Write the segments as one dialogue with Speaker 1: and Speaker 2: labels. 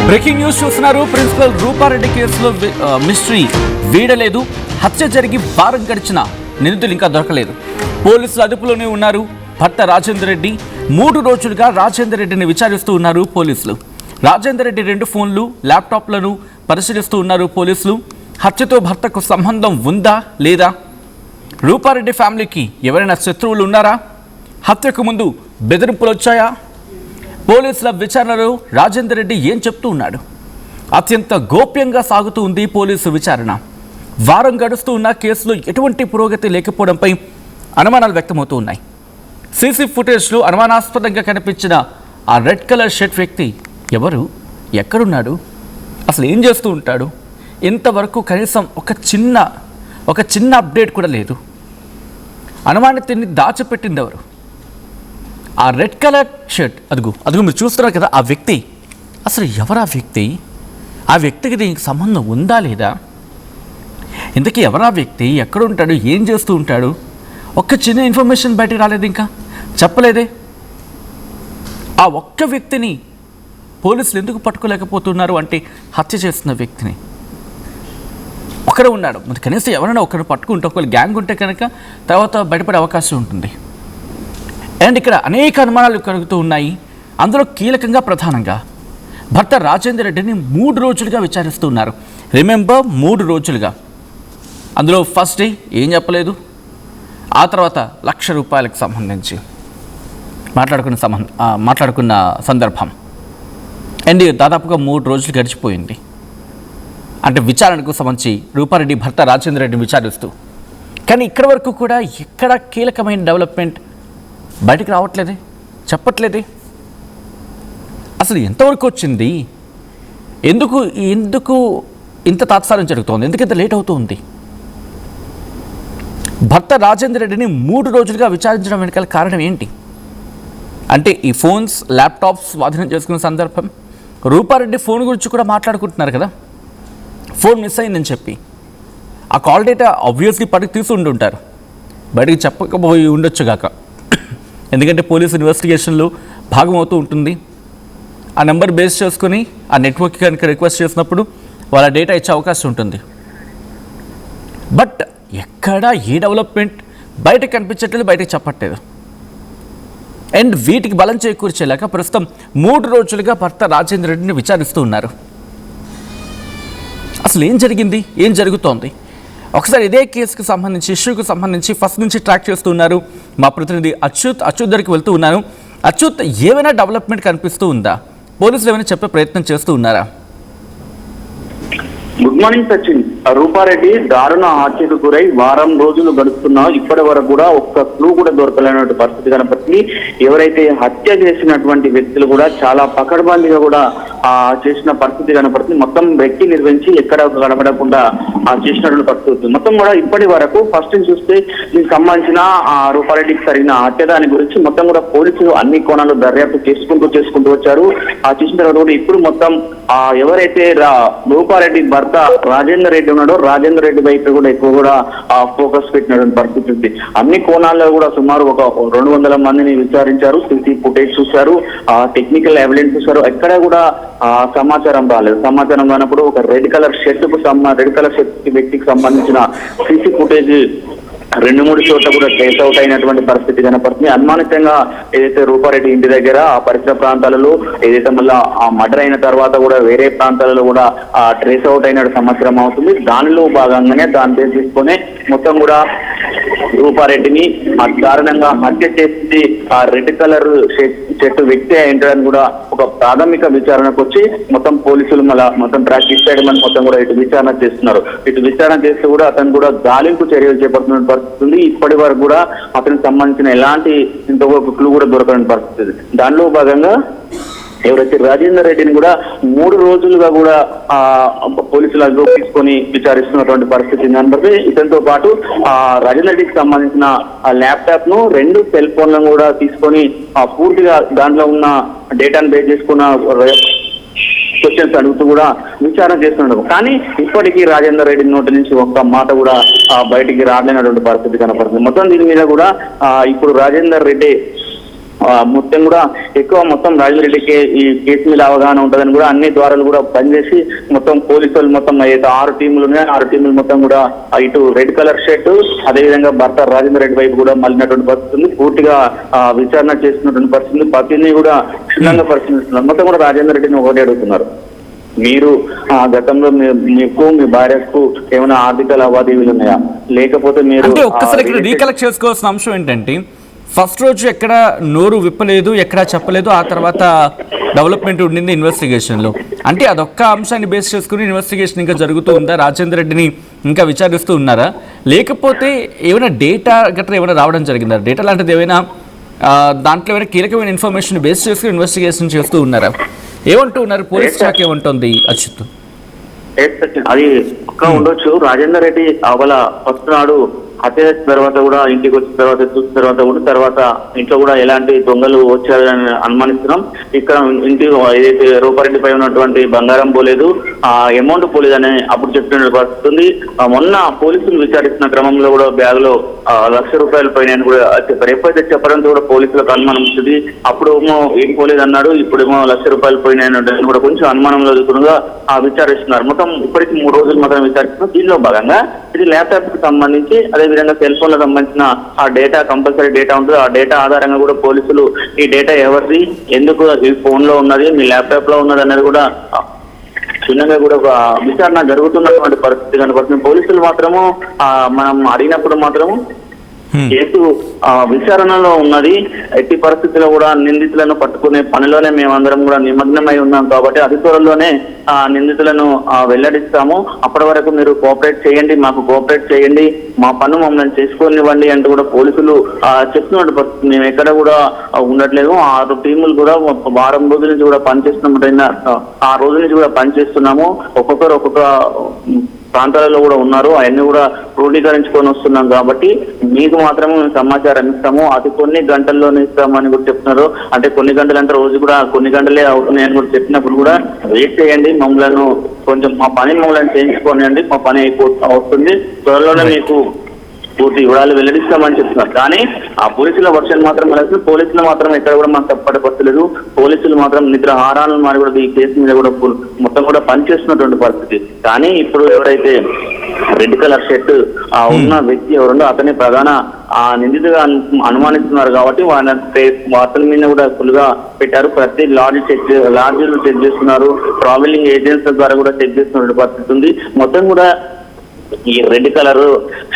Speaker 1: Breaking news చూస్తున్నారు. Principal Rupa Reddy కేసులో mystery వీడలేదు. హత్య జరిగి వారం గడిచిన నిందితులు ఇంకా దొరకలేదు. పోలీసులు అదుపులోనే ఉన్నారు. భర్త రాజేందర్ రెడ్డి 3 రోజులుగా రాజేందర్ రెడ్డిని విచారిస్తూ ఉన్నారు పోలీసులు. రాజేందర్ రెడ్డి 2 ఫోన్లు, ల్యాప్టాప్లను పరిశీలిస్తూ ఉన్నారు పోలీసులు. హత్యతో భర్తకు సంబంధం ఉందా లేదా? రూపారెడ్డి ఫ్యామిలీకి ఎవరైనా శత్రువులు ఉన్నారా? హత్యకు ముందు బెదిరింపులు వచ్చాయా? పోలీసుల విచారణలో రాజేందర్ రెడ్డి ఏం చెప్తూ ఉన్నాడు? అత్యంత గోప్యంగా సాగుతూ ఉంది పోలీసు విచారణ. వారం గడుస్తూ ఉన్న కేసులో ఎటువంటి పురోగతి లేకపోవడంపై అనుమానాలు వ్యక్తమవుతూ ఉన్నాయి. సీసీ ఫుటేజ్లో అనుమానాస్పదంగా కనిపించిన ఆ రెడ్ కలర్ షర్ట్ వ్యక్తి ఎవరు? ఎక్కడున్నాడు? అసలు ఏం చేస్తూ ఉంటాడు? ఇంతవరకు కనీసం ఒక చిన్న అప్డేట్ కూడా లేదు. అనుమానితుడిని దాచిపెట్టింది ఎవరు? ఆ రెడ్ కలర్ షర్ట్ అదుగు మీరు చూస్తున్నారు కదా, ఆ వ్యక్తి అసలు ఎవరు? ఆ వ్యక్తికి దీనికి సంబంధం ఉందా లేదా? ఇంతకీ ఎవరా వ్యక్తి? ఎక్కడ ఉంటాడు? ఏం చేస్తూ ఉంటాడు? ఒక్క చిన్న ఇన్ఫర్మేషన్ బయటకు రాలేదు, ఇంకా చెప్పలేదే. ఆ ఒక్క వ్యక్తిని పోలీసులు ఎందుకు పట్టుకోలేకపోతున్నారు అంటే, హత్య చేస్తున్న వ్యక్తిని ఒకడే ఉన్నాడు. మరి కనీసం ఎవరైనా ఒకరు పట్టుకుంటే, ఒకవేళ గ్యాంగ్ ఉంటే కనుక తర్వాత బయటపడే అవకాశం ఉంటుంది. అండ్ ఇక్కడ అనేక అనుమానాలు కలుగుతూ ఉన్నాయి. అందులో కీలకంగా ప్రధానంగా భర్త రాజేందర్ రెడ్డిని 3 రోజులుగా విచారిస్తూ ఉన్నారు. రిమెంబర్, 3 రోజులుగా. అందులో ఫస్ట్ డే ఏం చెప్పలేదు. ఆ తర్వాత ₹1,00,000 సంబంధించి మాట్లాడుకున్న సందర్భం. అండ్ దాదాపుగా 3 రోజులు గడిచిపోయింది. అంటే విచారణకు సంబంధించి రూపారెడ్డి భర్త రాజేందర్ రెడ్డిని విచారిస్తూ. కానీ ఇక్కడి వరకు కూడా ఎక్కడ కీలకమైన డెవలప్మెంట్ బయటికి రావట్లేదే, చెప్పట్లేదే. అసలు ఎంతవరకు వచ్చింది? ఎందుకు ఇంత తాత్సారం జరుగుతోంది? ఎందుకు ఇంత లేట్ అవుతుంది? భర్త రాజేందర్ రెడ్డిని 3 రోజులుగా విచారించడం వెనకాల కారణం ఏంటి? అంటే ఈ ఫోన్స్, ల్యాప్టాప్స్ స్వాధీనం చేసుకున్న సందర్భం. రూపారెడ్డి ఫోన్ గురించి కూడా మాట్లాడుకుంటున్నారు కదా, ఫోన్ మిస్ అయిందని చెప్పి. ఆ కాల్ డేటా ఆబ్వియస్లీ పడికి తీసి ఉంటారు, బయటికి చెప్పకపోయి ఉండొచ్చు గాక. ఎందుకంటే పోలీసు ఇన్వెస్టిగేషన్లో భాగమవుతూ ఉంటుంది. ఆ నెంబర్ బేస్ చేసుకుని ఆ నెట్వర్క్ కనుక రిక్వెస్ట్ చేసినప్పుడు వాళ్ళ డేటా ఇచ్చే అవకాశం ఉంటుంది. బట్ ఎక్కడ ఏ డెవలప్మెంట్ బయటకు కనిపించట్లేదు, బయటకు చెప్పట్లేదు. అండ్ వీటికి బలం చేకూర్చేలాక ప్రస్తుతం 3 రోజులుగా భర్త రాజేందర్ రెడ్డిని విచారిస్తూ ఉన్నారు. అసలు ఏం జరిగింది, ఏం జరుగుతోంది? ఒకసారి ఇదే కేసుకు సంబంధించి, ఇష్యూకు సంబంధించి ఫస్ట్ నుంచి ట్రాక్ చేస్తూ ఉన్నారు మా ప్రతినిధి అచ్యుత్ దగ్గరికి వెళ్తూ ఉన్నాను. అచ్యుత్, ఏమైనా డెవలప్మెంట్ కనిపిస్తూ ఉందా? పోలీసులు ఏమైనా చెప్పే ప్రయత్నం చేస్తూ ఉన్నారా?
Speaker 2: Good morning Sachin. రూపారెడ్డి దారుణ హత్యకు గురై వారం రోజులు గడుస్తున్నా ఇప్పటి వరకు కూడా ఒక్క క్లూ కూడా దొరకలేనటువంటి పరిస్థితి కనపడుతుంది. ఎవరైతే హత్య చేసినటువంటి వ్యక్తులు కూడా చాలా పకడ్బందీగా కూడా చేసిన పరిస్థితి కనపడుతుంది. మొత్తం వ్యక్తి నిర్వహించి ఎక్కడ కనపడకుండా చేసినటువంటి పరిస్థితి మొత్తం కూడా ఇప్పటి వరకు ఫస్ట్ చూస్తే దీనికి సంబంధించిన రూపారెడ్డికి జరిగిన హత్య దాని గురించి మొత్తం కూడా పోలీసులు అన్ని కోణాలు దర్యాప్తు చేసుకుంటూ వచ్చారు. చేసిన తర్వాత కూడా ఇప్పుడు మొత్తం ఎవరైతే రూపారెడ్డి భర్త రాజేందర్ రెడ్డి ఉన్నాడో, రాజేందర్ రెడ్డి వైపు కూడా ఎక్కువ కూడా ఫోకస్ పెట్టినటువంటి పరిస్థితి ఉంది. అన్ని కోణాల్లో కూడా సుమారు ఒక 200 మందిని విచారించారు. సీసీ ఫుటేజ్ చూశారు, టెక్నికల్ ఎవిడెన్స్ చూశారు. ఎక్కడ కూడా సమాచారం రాలేదు. సమాచారం రానప్పుడు ఒక రెడ్ కలర్ షర్ట్ వ్యక్తికి సంబంధించిన సీసీ ఫుటేజ్ 2-3 చోట్ల కూడా ట్రేస్ అవుట్ అయినటువంటి పరిస్థితి కనపడుతుంది. అనుమానితంగా ఏదైతే రూపారెడ్డి ఇంటి దగ్గర ఆ పరిసర ప్రాంతాలలో ఏదైతే మళ్ళీ ఆ మర్డర్ అయిన తర్వాత కూడా వేరే ప్రాంతాలలో కూడా ట్రేస్ అవుట్ అయిన సంవత్సరం అవుతుంది. దానిలో భాగంగానే దాన్ని తీసుకొని మొత్తం కూడా రూపారెడ్డిని దారుణంగా హత్య చేసి ఆ రెడ్ కలర్ చెట్టు వ్యక్తి ఏంటని కూడా ఒక ప్రాథమిక విచారణకు వచ్చి మొత్తం పోలీసులు మొత్తం ట్రాక్ ఇచ్చేయడం మొత్తం కూడా ఇటు విచారణ చేస్తున్నారు. ఇటు విచారణ చేస్తే కూడా అతను కూడా గాలింపు చర్యలు చేపడుతున్న పరిస్థితి. ఇప్పటి వరకు కూడా అతనికి సంబంధించిన ఎలాంటి ఇంతవరకు క్లూ కూడా దొరకని పరిస్థితి. దానిలో భాగంగా ఎవరైతే రాజేందర్ రెడ్డిని కూడా 3 రోజులుగా కూడా పోలీసులు అదుపు తీసుకొని విచారిస్తున్నటువంటి పరిస్థితి కనబడితే, ఇతనితో పాటు రాజేందర్ రెడ్డికి సంబంధించిన ల్యాప్టాప్ ను 2 సెల్ ఫోన్లను కూడా తీసుకొని పూర్తిగా దాంట్లో ఉన్న డేటాను బేస్ చేసుకున్న క్వశ్చన్స్ అడుగుతూ కూడా విచారణ చేస్తున్నాడు. కానీ ఇప్పటికీ రాజేందర్ రెడ్డి నోటి నుంచి ఒక్క మాట కూడా బయటికి రాలేనటువంటి పరిస్థితి కనపడుతుంది. మొత్తం దీని మీద కూడా ఇప్పుడు రాజేందర్ రెడ్డి మొత్తం కూడా ఎక్కువ మొత్తం రాజరెడ్డికి ఈ కేసు మీద అవగాహన ఉంటుందని కూడా అన్ని ద్వారాలు కూడా పనిచేసి మొత్తం పోలీసులు మొత్తం అయితే 6 టీములు ఉన్నాయి. 6 టీములు మొత్తం కూడా ఇటు రెడ్ కలర్ షర్ట్ అదేవిధంగా భర్త రాజేందర్ రెడ్డి వైపు కూడా మళ్ళినటువంటి పరిస్థితి ఉంది. పూర్తిగా విచారణ చేస్తున్నటువంటి పరిస్థితి, పతిని కూడా క్షుణ్ణంగా పరిశీలిస్తున్నారు. మొత్తం కూడా రాజేందర్ రెడ్డిని ఒకటి అడుగుతున్నారు, మీరు గతంలో మీకు మీ భార్యకు ఏమైనా ఆర్థిక లావాదేవీలు ఉన్నాయా, లేకపోతే మీరు
Speaker 1: అంటే ఒక్కసారి ఇక్కడ రీకలెక్ట్ చేసుకోవాల్సిన అంశం ఏంటంటే ఫస్ట్ రోజు ఎక్కడ నోరు విప్పలేదు, ఎక్కడ చెప్పలేదు, ఆ తర్వాత డెవలప్మెంట్ ఉండింది ఇన్వెస్టిగేషన్లో. అంటే అదొక్క అంశాన్ని బేస్ చేసుకుని ఇన్వెస్టిగేషన్ ఇంకా జరుగుతూ ఉందా, రాజేందర్ రెడ్డిని ఇంకా విచారిస్తూ ఉన్నారా, లేకపోతే ఏమైనా డేటా గట్రా ఏమైనా రావడం జరిగిందా, డేటా లాంటిది ఏమైనా దాంట్లో ఏమైనా కీలకమైన ఇన్ఫర్మేషన్ బేస్ చేసుకుని ఇన్వెస్టిగేషన్ చేస్తూ ఉన్నారా, ఏమంటూ ఉన్నారు పోలీస్ శాఖ ఏమంటుంది అచ్యుత్?
Speaker 2: అది ఒక్క ఉండొచ్చు. రాజేందర్ రెడ్డి అవల ఫస్ట్ నాడు హత్య తర్వాత కూడా ఇంటికి వచ్చిన తర్వాత చూసిన తర్వాత ఇంట్లో కూడా ఎలాంటి దొంగలు వచ్చారని అనుమానిస్తున్నాం. ఇక్కడ ఇంటి ఏదైతే రూపారెడ్డిపై ఉన్నటువంటి బంగారం పోలేదు, ఆ అమౌంట్ పోలేదని అప్పుడు చెప్పిన పరిస్థితి ఉంది. మొన్న పోలీసులు విచారిస్తున్న క్రమంలో కూడా బ్యాగ్ లో ₹1,00,000 పైన కూడా చెప్పారు. ఎప్పుడైతే చెప్పడంతో కూడా పోలీసులకు అనుమానం వస్తుంది. అప్పుడు ఏమో ఏం పోలేదు అన్నాడు, ఇప్పుడేమో ₹1,00,000 పోయినాయి కూడా కొంచెం అనుమానంలో దిగుతుండగా విచారిస్తున్నారు. మొత్తం ఇప్పటికి 3 రోజులు మాత్రం విచారిస్తున్నారు. దీనిలో భాగంగా ఇది ల్యాప్టాప్ కి సంబంధించి అదేవిధంగా సెల్ ఫోన్ లకు సంబంధించిన ఆ డేటా కంపల్సరీ డేటా ఉంటుంది. ఆ డేటా ఆధారంగా కూడా పోలీసులు ఈ డేటా ఎవరిది, ఎందుకు ఈ ఫోన్ లో ఉన్నది, మీ ల్యాప్టాప్ లో ఉన్నది అనేది కూడా క్షుణ్ణంగా కూడా ఒక విచారణ జరుగుతున్నటువంటి పరిస్థితి కనపడుతుంది. పోలీసులు మాత్రము మనం అడిగినప్పుడు మాత్రము కేసు విచారణలో ఉన్నది, ఎట్టి పరిస్థితుల్లో కూడా నిందితులను పట్టుకునే పనిలోనే మేమందరం కూడా నిమగ్నమై ఉన్నాం కాబట్టి అతి త్వరలోనే నిందితులను వెల్లడిస్తాము. అప్పటి వరకు మీరు కోఆపరేట్ చేయండి, మాకు కోఆపరేట్ చేయండి, మా పన్ను మమ్మల్ని చేసుకోనివ్వండి అంటూ కూడా పోలీసులు చెప్తున్నట్టు పరిస్థితి. మేము ఎక్కడ కూడా ఉండట్లేదు. 6 టీములు కూడా వారం రోజుల నుంచి కూడా పనిచేస్తున్నాం. ఆ రోజు నుంచి కూడా పనిచేస్తున్నాము. ఒక్కొక్కరు ఒక్కొక్క ప్రాంతాలలో కూడా ఉన్నారు. అవన్నీ కూడా క్రోడీకరించుకొని వస్తున్నాం కాబట్టి మీకు మాత్రమే మేము సమాచారం ఇస్తాము, అతి కొన్ని గంటల్లోనే ఇస్తామని కూడా చెప్తున్నారు. అంటే కొన్ని గంటలు అంటే రోజు కూడా కొన్ని గంటలే అవుతున్నాయని కూడా చెప్పినప్పుడు కూడా వెయిట్ చేయండి, మమ్మల్ని కొంచెం మా పని మమ్మల్ని చేయించుకోనండి, మా పని అవుతుంది, త్వరలోనే మీకు పూర్తి వివరాలు వెల్లడిస్తామని చెప్తున్నారు. కానీ ఆ పోలీసుల వర్షన్ మాత్రం పోలీసులు మాత్రం ఎక్కడ కూడా మాకు తప్పపడలేదు. పోలీసులు మాత్రం నిద్రాహారాలను మారి కూడా ఈ కేసు మీద కూడా మొత్తం కూడా పనిచేస్తున్నటువంటి పరిస్థితి. కానీ ఇప్పుడు ఎవరైతే రెడ్ కలర్ షర్ట్ ఉన్న వ్యక్తి ఎవరుండో అతని ప్రధాన నిందితుగా అనుమానిస్తున్నారు కాబట్టి అతని మీద కూడా ఫుల్ గా పెట్టారు. ప్రతి లాడ్జీలు చెక్ చేస్తున్నారు, ట్రావెలింగ్ ఏజెన్సీల ద్వారా కూడా చెక్ చేస్తున్న పరిస్థితి ఉంది. మొత్తం కూడా ఈ రెడ్ కలర్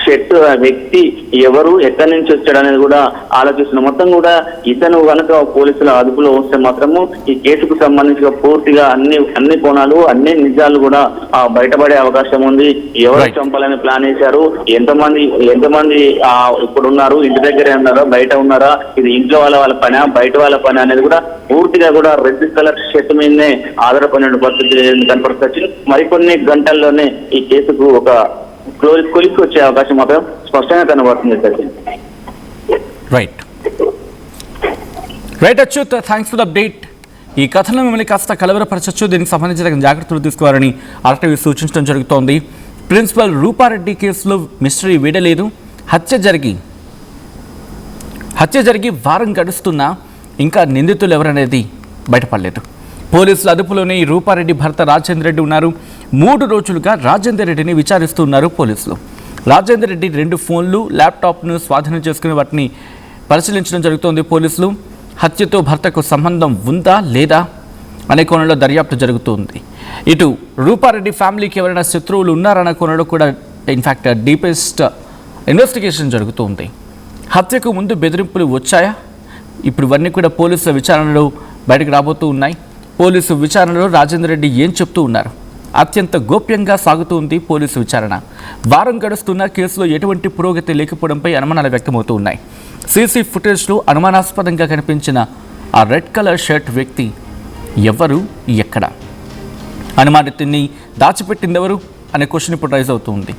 Speaker 2: షర్ట్ వ్యక్తి ఎవరు, ఎక్కడి నుంచి వచ్చాడు అనేది కూడా ఆలోచిస్తున్నాం. మొత్తం కూడా ఇతను కనుక పోలీసుల అదుపులో వస్తే మాత్రము ఈ కేసుకు సంబంధించిన పూర్తిగా అన్ని కోణాలు అన్ని నిజాలు కూడా బయటపడే అవకాశం ఉంది. ఎవరు చంపాలని ప్లాన్ చేశారు, ఎంతమంది ఇప్పుడు ఉన్నారు, ఇంటి దగ్గరే ఉన్నారా, బయట ఉన్నారా, ఇది ఇంట్లో వాళ్ళ పని బయట వాళ్ళ పని అనేది కూడా పూర్తిగా కూడా రెడ్ కలర్ షర్ట్ మీదనే ఆధారపడిన పరిస్థితి కనపడుతుంది. మరికొన్ని గంటల్లోనే ఈ కేసుకు ఒక కొలిక్కి వచ్చే అవకాశం మాత్రం స్పష్టంగా కనబడుతుంది.
Speaker 1: Right Achyut, thanks for the update. ఈ కథలో మిమ్మల్ని కాస్త కలవరపరచచ్చు, దీనికి సంబంధించిన జాగ్రత్తలు తీసుకోవాలని ఆర్టీవీ సూచించడం జరుగుతోంది. ప్రిన్సిపల్ రూపారెడ్డి కేసులో మిస్టరీ వీడలేదు. హత్య జరిగి వారం గడుస్తున్నా ఇంకా నిందితులు ఎవరనేది బయటపడలేదు. పోలీసుల అదుపులోనే ఈ రూపారెడ్డి భర్త రాజేందర్ రెడ్డి ఉన్నారు. 3 రోజులుగా రాజేందర్ రెడ్డిని విచారిస్తున్నారు పోలీసులు. రాజేందర్ రెడ్డి 2 ఫోన్లు, ల్యాప్టాప్ను స్వాధీనం చేసుకుని వాటిని పరిశీలించడం జరుగుతోంది. పోలీసులు హత్యతో భర్తకు సంబంధం ఉందా లేదా అనే కోణంలో దర్యాప్తు జరుగుతుంది. ఇటు రూపారెడ్డి ఫ్యామిలీకి ఎవరైనా శత్రువులు ఉన్నారన్న కోణంలో కూడా ఇన్ఫ్యాక్ట్ డీపెస్ట్ ఇన్వెస్టిగేషన్ జరుగుతుంది. హత్యకు ముందు బెదిరింపులు వచ్చాయా, ఇప్పుడు ఇవన్నీ కూడా పోలీసుల విచారణలో బయటకు రాబోతూ ఉన్నాయి. పోలీసు విచారణలో రాజేందర్ రెడ్డి ఏం చెప్తూ ఉన్నారు? అత్యంత గోప్యంగా సాగుతూ ఉంది పోలీసు విచారణ. వారం గడుస్తున్న కేసులో ఎటువంటి పురోగతి లేకపోవడంపై అనుమానాలు వ్యక్తమవుతూ ఉన్నాయి. సీసీ ఫుటేజ్లో అనుమానాస్పదంగా కనిపించిన ఆ రెడ్ కలర్ షర్ట్ వ్యక్తి ఎవరు, ఎక్కడ, అనుమానితుడిని దాచిపెట్టిందెవరు అనే క్వశ్చన్ ఇప్పుడు రైజ్ అవుతుంది.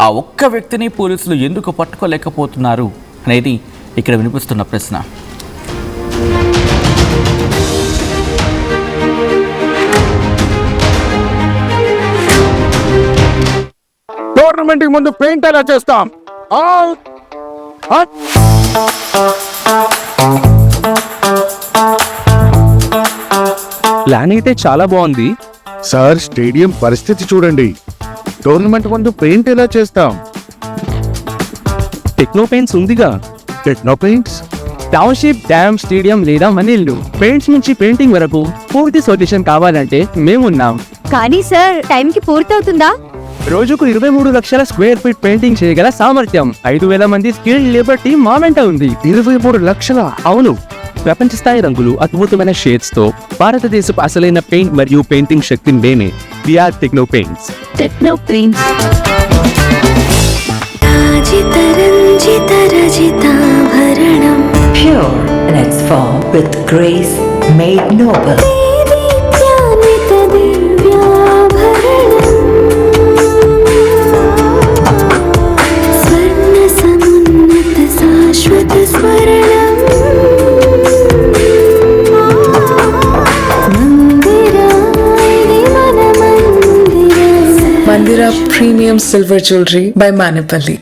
Speaker 1: ఆ ఒక్క వ్యక్తిని పోలీసులు ఎందుకు పట్టుకోలేకపోతున్నారు అనేది ఇక్కడ వినిపిస్తున్న ప్రశ్న.
Speaker 3: టోర్నమెంట్ కి ముందు పెయింట్ ఎలా చేస్తాం?
Speaker 4: ప్లాన్ అయితే చాలా బాగుంది.
Speaker 3: సార్ స్టేడియం పరిస్థితి చూడండి. టోర్నమెంట్ ముందు పెయింట్ ఎలా చేస్తాం?
Speaker 4: టెక్నో పెయింట్స్ ఉందిగా.
Speaker 3: Techno paints.
Speaker 4: Township, dam, stadium లేదా మనీళ్ళు పెయింట్స్ నుంచి పెయింటింగ్ వరకు పూర్తి సొల్యూషన్ కావాలంటే మేమున్నాం.
Speaker 5: కానీ సార్ టైంకి పూర్తవుతుందా?
Speaker 4: రోజుకు 23 లక్షల స్క్వేర్ ఫీట్ పెయింటింగ్ చేయగల సామర్థ్యం, 5,000 మంది స్కిల్డ్ లేబర్ టీమ్ మా వెంట ఉంది.
Speaker 3: 23 లక్షల?
Speaker 4: అవును, ప్రపంచ స్థాయి రంగులు, అద్భుతమైన షేడ్స్ తో భారతదేశపు అసలైన పెయింట్ మరియు పెయింటింగ్ శక్తిని నేనే. We are techno paints.
Speaker 5: Techno paints.
Speaker 6: Pure in its form with grace made noble.
Speaker 7: Mandira Premium Silver Jewelry by Manipali.